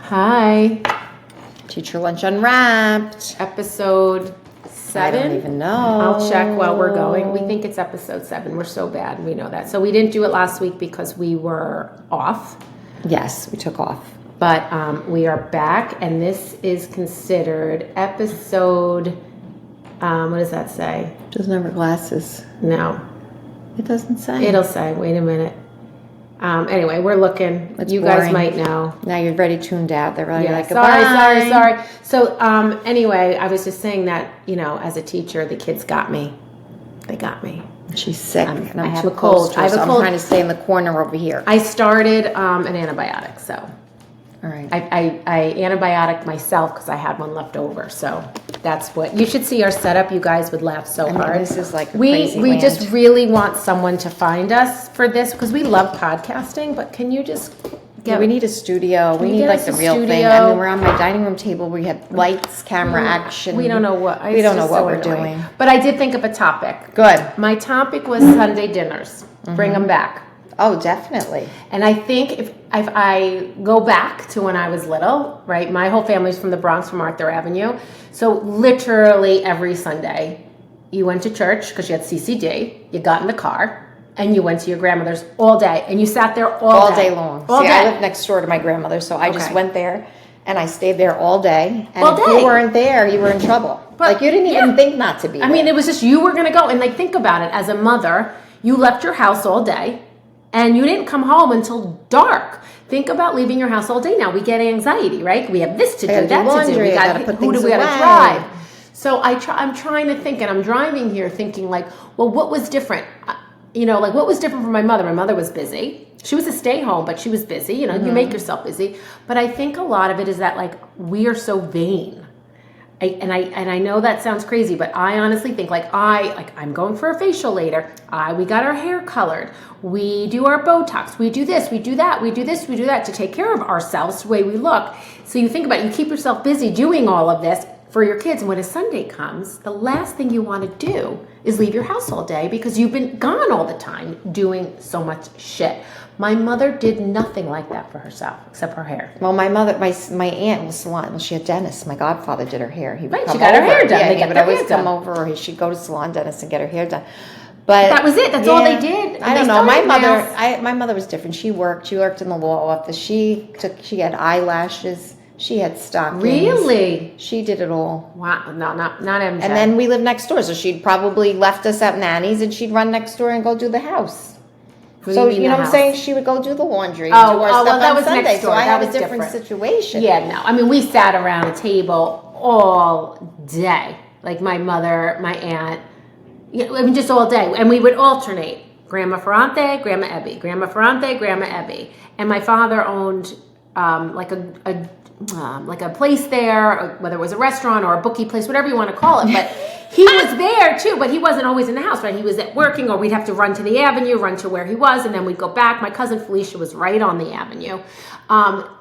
Hi. Teacher Lunch Unwrapped. Episode 7. I don't even know. I'll check while we're going. We think it's episode 7. We're so bad. We know that. So we didn't do it last week because we were off. Yes, we took off. But we are back, and this is considered episode, what does that say? Doesn't have her glasses. No. It doesn't say. It'll say. Wait a minute. Anyway, we're looking. It's you boring. Guys might know. Now you're very tuned out. They're really like, sorry. So, anyway, I was just saying that, as a teacher, the kids got me. They got me. She's sick. And I have a cold. I'm trying to stay in the corner over here. I started an antibiotic, so. All right. I antibiotic myself because I had one left over. So that's what you should see our setup. You guys would laugh so hard. This is like we just really want someone to find us for this because we love podcasting. But can you just we need a studio. We need like the real thing. I mean, we're on my dining room table. We have lights, camera, action. We don't know what we're doing. But I did think of a topic. Good. My topic was Sunday dinners. Bring them back. Oh, definitely. And I think if I go back to when I was little, right? My whole family's from the Bronx, from Arthur Avenue. So literally every Sunday, you went to church because you had CCD. You got in the car and you went to your grandmother's all day, and you sat there all day long. All day. I live next door to my grandmother, so I just went there and I stayed there all day. And all if you weren't there, you were in trouble. But you didn't even think not to be. I mean, it was just you were going to go, and think about it. As a mother, you left your house all day. And you didn't come home until dark. Think about leaving your house all day now. We get anxiety, right? We have this to do, that to do. We got to put things away. We got to drive. So I'm trying to think, and I'm driving here thinking like, well, what was different? What was different from my mother? My mother was busy. She was a stay-home, but she was busy. You make yourself busy. But I think a lot of it is that we are so vain. I know that sounds crazy, but I honestly think I'm going for a facial later. We got our hair colored. We do our Botox. We do this. We do that. We do this. We do that to take care of ourselves the way we look. So you think about it. You keep yourself busy doing all of this for your kids. And when a Sunday comes, the last thing you want to do is leave your house all day because you've been gone all the time doing so much shit. My mother did nothing like that for herself except her hair. Well, my aunt was salon. Well, she had dentists. My godfather did her hair. He would she got her hair done. Yeah, he would always come over, or she'd go to salon dentist and get her hair done. But that was it. That's all they did. I don't know. My mother was different. She worked in the law office. She had eyelashes. She had stockings. Really? She did it all. Wow. No, not MJ. And then we lived next door, so she'd probably left us at Nanny's, and she'd run next door and go do the house. So you know what I'm saying? She would go do the laundry, do our stuff that on was Sunday. next door. So I that had was a different situation. Yeah, no. I mean, we sat around a table all day. Like my mother, my aunt, just all day. And we would alternate. Grandma Ferrante, Grandma Ebby. Grandma Ferrante, Grandma Ebby. And my father owned like a place there, whether it was a restaurant or a bookie place, whatever you want to call it. But he was there too, but he wasn't always in the house, right? He was at working, or we'd have to run to the avenue, run to where he was, and then we'd go back. My cousin Felicia was right on the avenue.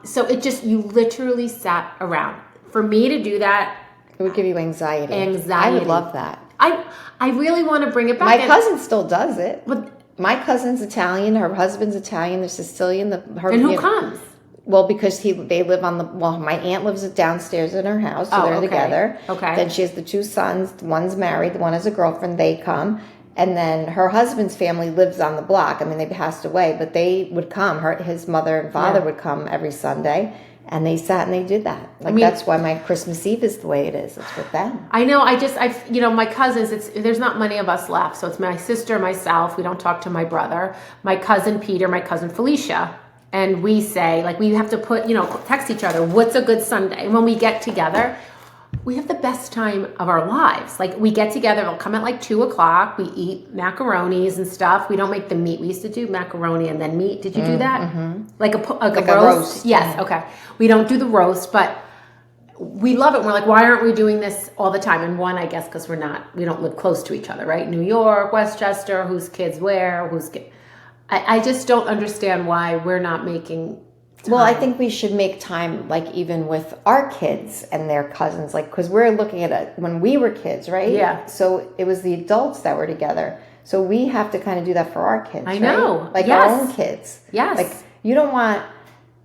So you literally sat around. For me to do that, it would give you anxiety. I would love that. I really want to bring it back. My cousin still does it. But my cousin's Italian, her husband's Italian, they're Sicilian. And who comes? Well, because they live my aunt lives downstairs in her house, so they're together. Okay. Then she has the two sons. One's married, one has a girlfriend. They come. And then her husband's family lives on the block. I mean, they passed away, but they would come. His mother and father would come every Sunday, and they sat and they did that. That's why my Christmas Eve is the way it is. It's with them. I know. My cousins, there's not many of us left. So it's my sister, myself. We don't talk to my brother, my cousin Peter, my cousin Felicia. And we say, we have to text each other, what's a good Sunday? And when we get together, we have the best time of our lives. We get together, it'll come at 2 o'clock. We eat macaronis and stuff. We don't make the meat. We used to do macaroni and then meat. Did you do that? Mm-hmm. Like a roast? Yes, okay. We don't do the roast, but we love it. We're like, why aren't we doing this all the time? And one, I guess, because we don't live close to each other, right? New York, Westchester, whose kids where, I just don't understand why we're not making time. Well, I think we should make time, even with our kids and their cousins, because we're looking at it when we were kids, right? Yeah. So it was the adults that were together. So we have to kind of do that for our kids, I know. Our own kids. Yes. You don't want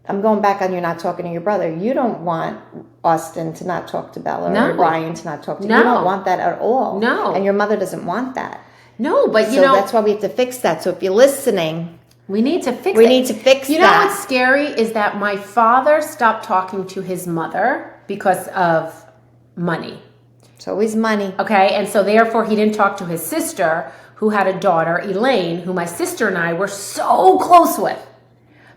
I'm going back on you not talking to your brother. You don't want Austin to not talk to Bella or Ryan to not talk to you. You don't want that at all. No. And your mother doesn't want that. No, but so that's why we have to fix that. So if you're listening, we need to fix it. We need to fix that. You know what's scary is that my father stopped talking to his mother because of money. It's always money. Okay, and so therefore he didn't talk to his sister, who had a daughter, Elaine, who my sister and I were so close with.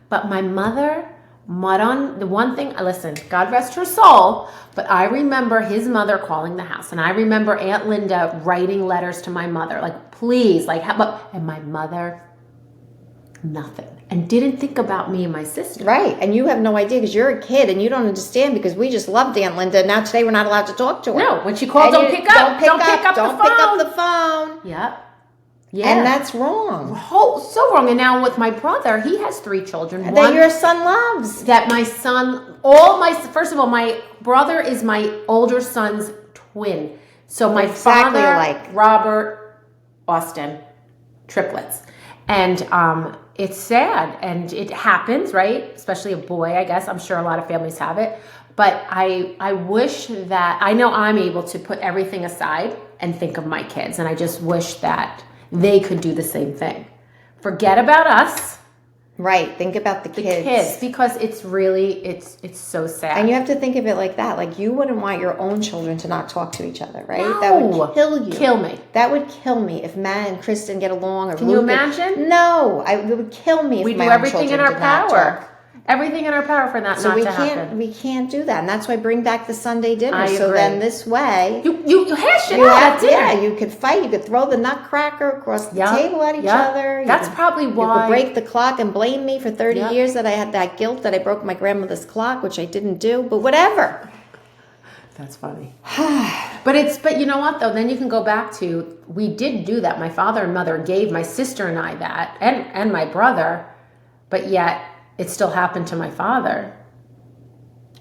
But my mother, the one thing, listen, God rest her soul, but I remember his mother calling the house, and I remember Aunt Linda writing letters to my mother, like, please, like, and my mother, nothing, and didn't think about me and my sister. Right, and you have no idea because you're a kid and you don't understand because we just loved Aunt Linda. Now today we're not allowed to talk to her. No, when she calls, don't pick up the phone. Yep. Yeah. And that's wrong. So wrong. And now with my brother, he has 3 children. That your son loves. That my son, first of all, my brother is my older son's twin. So my father, Robert, Austin, triplets. And it's sad. And it happens, right? Especially a boy, I guess. I'm sure a lot of families have it. But I wish that, I know I'm able to put everything aside and think of my kids. And I just wish that they could do the same thing. Forget about us. Right. Think about the kids. Because it's really, it's so sad. And you have to think of it like that. Like you wouldn't want your own children to not talk to each other, right? No. That would kill you. Kill me. That would kill me if Matt and Kristen get along. Or Can you imagine? No. It would kill me if my own children did not talk. We do everything in our power. Everything in our power for that not to happen. We can't do that. And that's why bring back the Sunday dinner. I so agree. Then this way. You hash it out at dinner. Yeah, you could fight. You could throw the nutcracker across the table at each other. That's probably why. You could break the clock and blame me for 30 years that I had that guilt that I broke my grandmother's clock, which I didn't do. But whatever. That's funny. But you know what though? Then you can go back to, we did do that. My father and mother gave my sister and I that, and my brother, but yet it still happened to my father.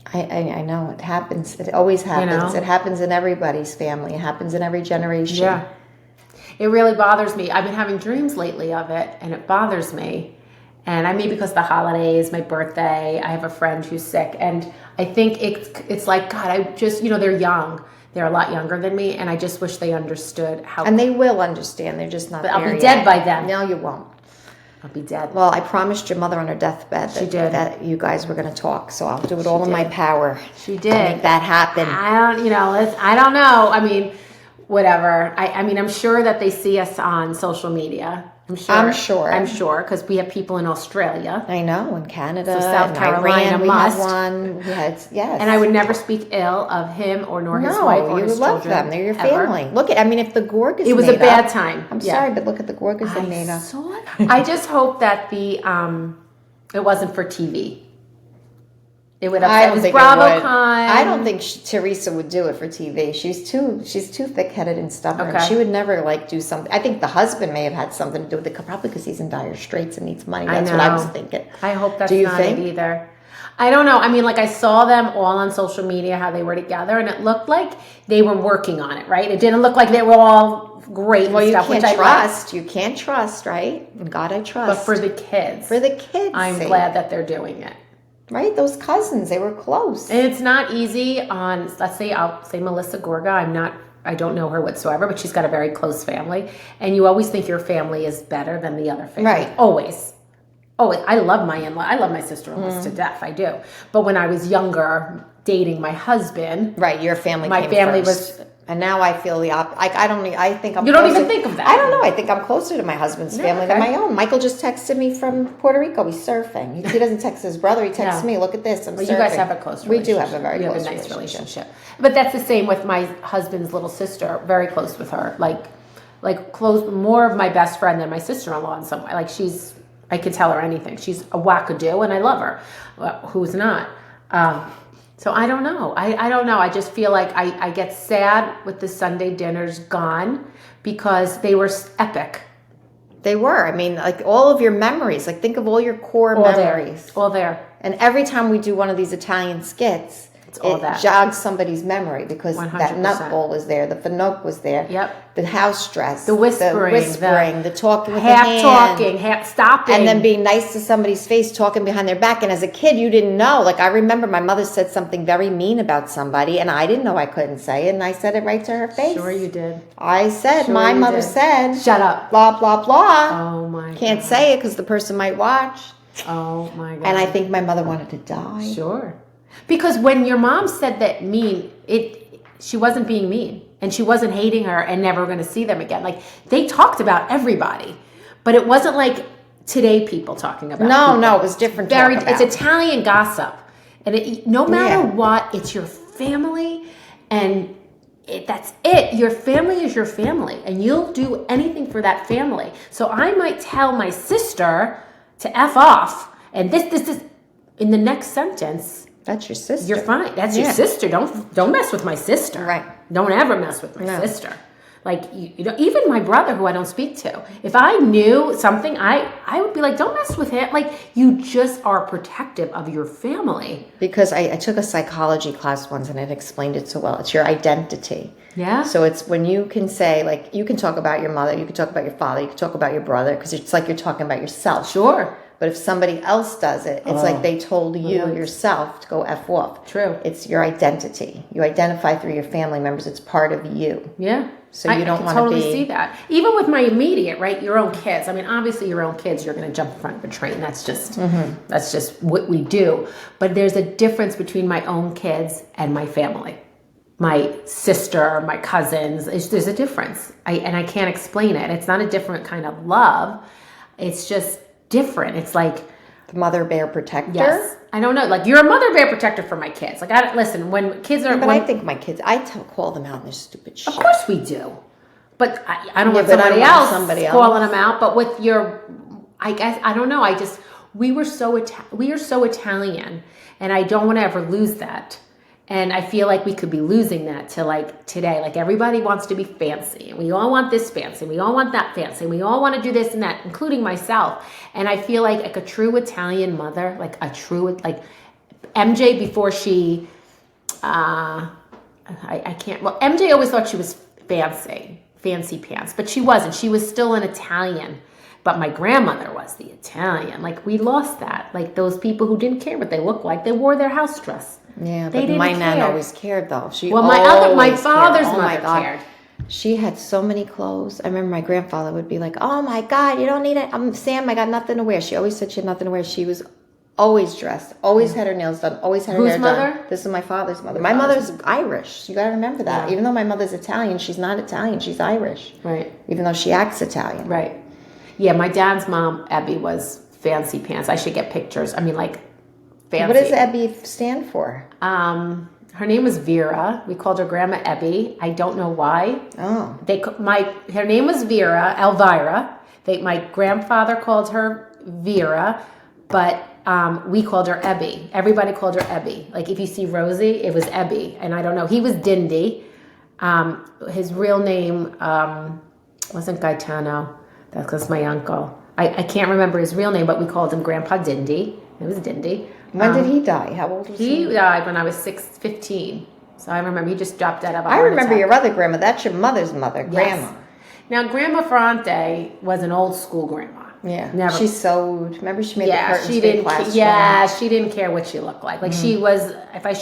I know it happens. It always happens. You know? It happens in everybody's family. It happens in every generation. Yeah. It really bothers me. I've been having dreams lately of it, and it bothers me. And I mean, because the holidays, my birthday, I have a friend who's sick, and I think it's like, God, I just, they're young. They're a lot younger than me, and I just wish they understood how. And they will understand. They're just not. But I'll be dead by then. No, you won't. I'll be dead. Well, I promised your mother on her deathbed that you guys were going to talk, so I'll do it all in my power. She did. To make that happen. I don't know. I mean, whatever. I mean, I'm sure that they see us on social media. I'm sure because we have people in Australia. I know, in Canada, South Carolina. Iran, we had one. We had And I would never speak ill of him nor his wife or his children. You love them. They're your family. Look at. I mean, if the Gorgas. It was a bad time. I'm sorry, but look at the Gorgas they made up. I just hope that it wasn't for TV. It would upset. It was BravoCon. I don't think Teresa would do it for TV. She's too thick-headed and stubborn. Okay. She would never do something. I think the husband may have had something to do with it, probably because he's in dire straits and needs money. That's what I was thinking. I hope that's not it either. I don't know. I mean, I saw them all on social media, how they were together, and it looked like they were working on it, right? It didn't look like they were all great and stuff, which I trust. You can't trust, right? In God I trust. But for the kids. I'm glad that they're doing it. Right? Those cousins, they were close. And it's not easy on, I'll say Melissa Gorga. I don't know her whatsoever, but she's got a very close family. And you always think your family is better than the other family. Right. Always. I love my in-law. I love my sister-in-laws to death. I do. But when I was younger, dating my husband. Right, your family my came family first. was. And now I feel the opposite. I think I'm. You don't even think of that. I don't know. I think I'm closer to my husband's family than my own. Michael just texted me from Puerto Rico. He's surfing. He doesn't text his brother. He texts me. Look at this. I'm surfing. You guys have a close relationship. We do have a very close nice relationship. But that's the same with my husband's little sister. Very close with her. Like close. More of my best friend than my sister-in-law in some way. I could tell her anything. She's a wackadoo, and I love her. Who's not? So I don't know. I don't know. I just feel like I get sad with the Sunday dinners gone because they were epic. They were. I mean, all of your memories. Think of all your core memories. All there. And every time we do one of these Italian skits, it jogs somebody's memory because 100%. that nut bowl was there, the fanook was there, the house dress, the whispering, the talking with half the hand, talking, half stopping, and then being nice to somebody's face, talking behind their back. And as a kid, you didn't know. Like I remember my mother said something very mean about somebody, and I didn't know I couldn't say it, and I said it right to her face. Sure, you did. I said, my mother said, "Shut up, blah blah blah." Oh my! Can't say it because the person might watch. Oh my God! And I think my mother wanted to die. Sure. Because when your mom said that she wasn't being mean and she wasn't hating her and never going to see them again. Like they talked about everybody, but it wasn't like today people talking about people. No, it was different. It's Italian gossip. And no matter what, it's your family and that's it. Your family is your family and you'll do anything for that family. So I might tell my sister to F off and this, in the next sentence, that's your sister. You're fine. That's your sister. Don't mess with my sister. Right. Don't ever mess with my sister. Like you know, even my brother who I don't speak to. If I knew something, I would be like, don't mess with him. Like you just are protective of your family. Because I took a psychology class once and it explained it so well. It's your identity. Yeah. So it's when you can say, like, you can talk about your mother, you can talk about your father, you can talk about your brother, because it's like you're talking about yourself. Sure. But if somebody else does it, it's like they told you yourself to go F off. True. It's your identity. You identify through your family members. It's part of you. Yeah. So you don't want to totally see that. Even with my immediate, right? Your own kids. I mean, obviously your own kids, you're going to jump in front of a train. That's just what we do. But there's a difference between my own kids and my family. My sister, my cousins. There's a difference. I can't explain it. It's not a different kind of love. It's just different. It's like the mother bear protector. Yes, I don't know. Like you're a mother bear protector for my kids. Like listen, when kids are. But I think my kids, call them out on their stupid shit. Of course we do, but I don't want somebody else calling them out. But with your, I guess I don't know. We are so Italian, and I don't want to ever lose that. And I feel like we could be losing that to like today. Like everybody wants to be fancy. And we all want this fancy. We all want that fancy. We all want to do this and that, including myself. And I feel like a true Italian mother, like MJ before she, I can't, well, MJ always thought she was fancy pants, but she wasn't. She was still an Italian. But my grandmother was the Italian. Like we lost that. Like those people who didn't care what they looked like. They wore their house dress. Yeah, but my nan always cared though. My father's mother cared. She had so many clothes. I remember my grandfather would be like, "Oh my God, you don't need it. I'm Sam. I got nothing to wear." She always said she had nothing to wear. She was always dressed, always had her nails done, always had her hair done. Whose mother? This is my father's mother. My mother's Irish. You got to remember that. Yeah. Even though my mother's Italian, she's not Italian. She's Irish. Right. Even though she acts Italian. Right. Yeah, my dad's mom, Abby, was fancy pants. I should get pictures. I mean, like. Fancy. What does Abby stand for? Her name was Vera. We called her Grandma Abby. I don't know why. Oh. Her name was Vera, Elvira. My grandfather called her Vera, but we called her Ebby. Everybody called her Ebby. Like if you see Rosie, it was Ebby. And I don't know. He was Dindy. His real name wasn't Gaetano. That's because my uncle. I can't remember his real name, but we called him Grandpa Dindy. It was Dindy. When did he die? How old was he? He died when I was 15. So I remember he just dropped out of a heart attack. I remember your other grandma. That's your mother's mother, Grandma. Yes. Now, Grandma Ferrante was an old school grandma. Yeah. Never. She sewed. Remember she made the curtains she didn't. She didn't care what she looked like. Like she was.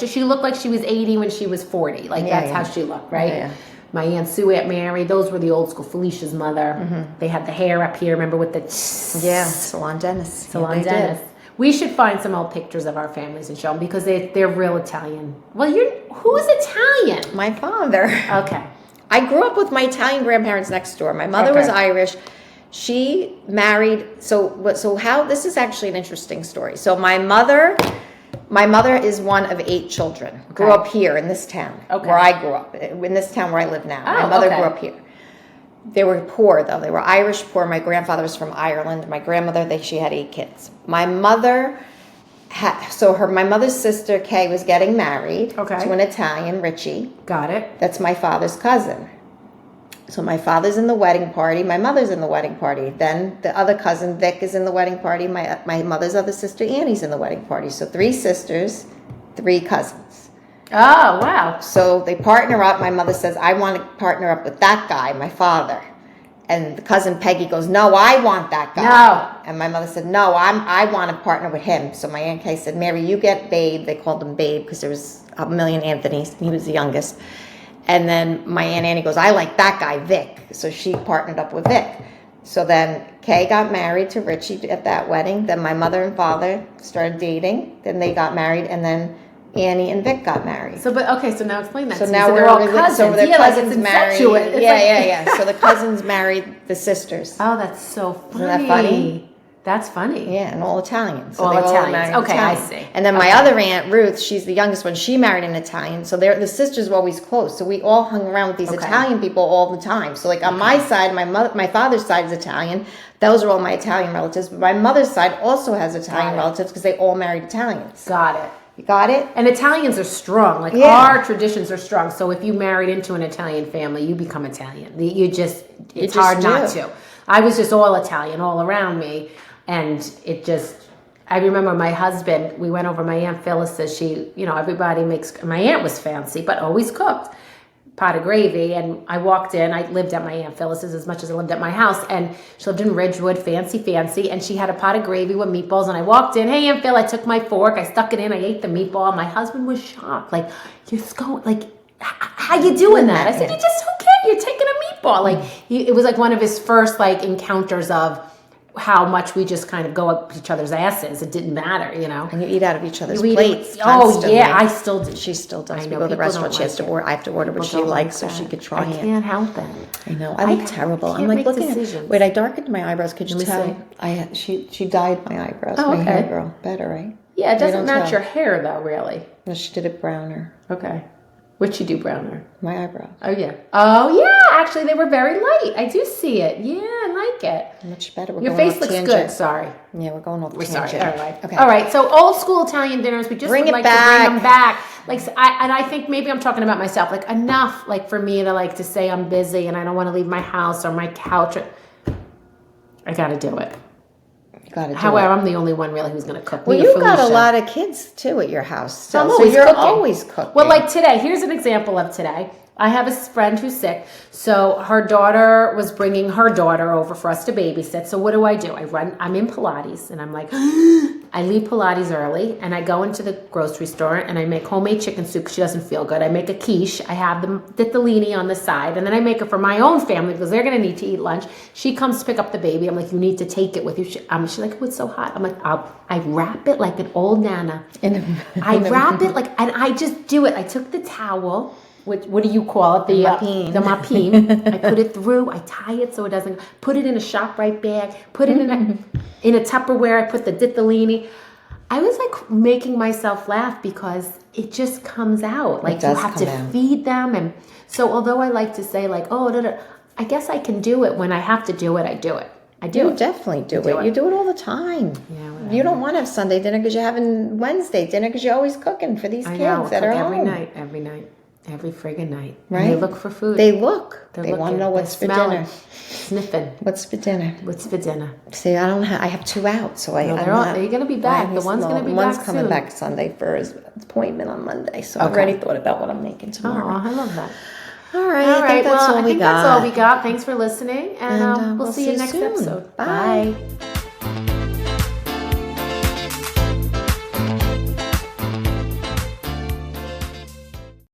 She looked like she was 80 when she was 40. Like that's how she looked, right? Yeah. My Aunt Sue, Aunt Mary, those were the old school. Felicia's mother. Mm-hmm. They had the hair up here. Remember with the salon dentist. Salon dentist. We should find some old pictures of our families and show them because they're real Italian. Well, who's Italian? My father. Okay. I grew up with my Italian grandparents next door. My mother was Irish. She married. So how? This is actually an interesting story. So my mother is one of 8 children. Okay. Grew up here in this town where I grew up. In this town where I live now. My mother grew up here. They were poor, though. They were Irish poor. My grandfather was from Ireland. My grandmother, she had 8 kids. My mother my mother's sister, Kay, was getting married to an Italian, Richie. Got it. That's my father's cousin. So my father's in the wedding party. My mother's in the wedding party. Then the other cousin, Vic, is in the wedding party. My mother's other sister, Annie's in the wedding party. So 3 sisters, 3 cousins. Oh, wow. So they partner up. My mother says, I want to partner up with that guy, my father. And the cousin Peggy goes, no, I want that guy. No. And my mother said, no, I want to partner with him. So my Aunt Kay said, Mary, you get Babe. They called him Babe because there was a million Anthonys. He was the youngest. And then my Aunt Annie goes, I like that guy, Vic. So she partnered up with Vic. So then Kay got married to Richie at that wedding. Then my mother and father started dating. Then they got married. And then Annie and Vic got married. So now explain that so to now me. So we're they're all cousins. So their cousins like married. Yeah. So the cousins married the sisters. Oh, that's so funny. Isn't that funny? That's funny. Yeah, and all Italians. So all they Italians. All okay, Italian. I see. And then my other aunt, Ruth, she's the youngest one. She married an Italian. So the sisters were always close. So we all hung around with these Italian people all the time. So like on my side, my father's side is Italian. Those are all my Italian relatives. But my mother's side also has Italian relatives because they all married Italians. Got it. You got it? And Italians are strong. Like our traditions are strong. So if you married into an Italian family, you become Italian. It's hard not to. I was just all Italian all around me. And I remember my husband, we went over my Aunt Phyllis's. Everybody my aunt was fancy, but always cooked pot of gravy. And I walked in, I lived at my Aunt Phyllis's as much as I lived at my house. And she lived in Ridgewood, fancy. And she had a pot of gravy with meatballs. And I walked in, hey, Aunt Phil, I took my fork, I stuck it in, I ate the meatball. My husband was shocked. Like, you're going, like, how you doing that? I said, you just, okay, you're taking a meatball. Like, it was like one of his first, like, encounters of how much we just kind of go up each other's asses. It didn't matter, And you eat out of each other's plates. Oh, yeah, I still do. She still does. We go to the restaurant. I have to order what she likes so she could try it. I can't help it. I know. I look terrible. I'm like looking at. Wait, I darkened my eyebrows. Could you tell? She dyed my eyebrows. Oh, my hair girl. Better, right? Yeah, it doesn't match your hair though, really. No, she did it browner. Okay. What'd she do browner? My eyebrows. Oh, yeah. Actually, they were very light. I do see it. Yeah, I like it. Much better. Your face looks good. Sorry. Yeah, we're going off the tangent. Sorry. All right. Okay. All right. So old school Italian dinners, we just would like to bring them back. Like, I think maybe I'm talking about myself. Like enough, like for me to like to say I'm busy and I don't want to leave my house or my couch. I got to do it. However, I'm the only one really who's going to cook. Well, you've got a lot of kids too at your house, so you're always cooking. Well, like today, here's an example of today. I have a friend who's sick, so her daughter was bringing her daughter over for us to babysit. So what do? I'm in Pilates, and I'm like, I leave Pilates early, and I go into the grocery store, and I make homemade chicken soup because she doesn't feel good. I make a quiche. I have the ditalini on the side, and then I make it for my own family because they're going to need to eat lunch. She comes to pick up the baby. I'm like, you need to take it with you. She's like, oh, it's so hot. I'm like, I wrap it like an old nana. I wrap it like, and I just do it. I took the towel. What do you call it? The mapim. I put it through. I tie it so it doesn't. Put it in a ShopRite bag. Put it in a Tupperware. I put the ditalini. I was like making myself laugh because it just comes out. Like you have to feed them, and so although I like to say like, I guess I can do it when I have to do it. I do it. You definitely do it. You do it all the time. Yeah, you don't want to have Sunday dinner because you're having Wednesday dinner because you're always cooking for these kids that are every home. Every night. Every friggin' night. Right? And they look for food. They look. They want to know what's for dinner. Sniffing. What's for dinner? What's for dinner? See, I have 2 out, so they're going to be back. The one's going to be back one's coming back Sunday for his appointment on Monday, so I've already thought about what I'm making tomorrow. Oh, I love that. All right. I think that's all we got. That's all we got. Thanks for listening, and we'll see you next episode. Bye.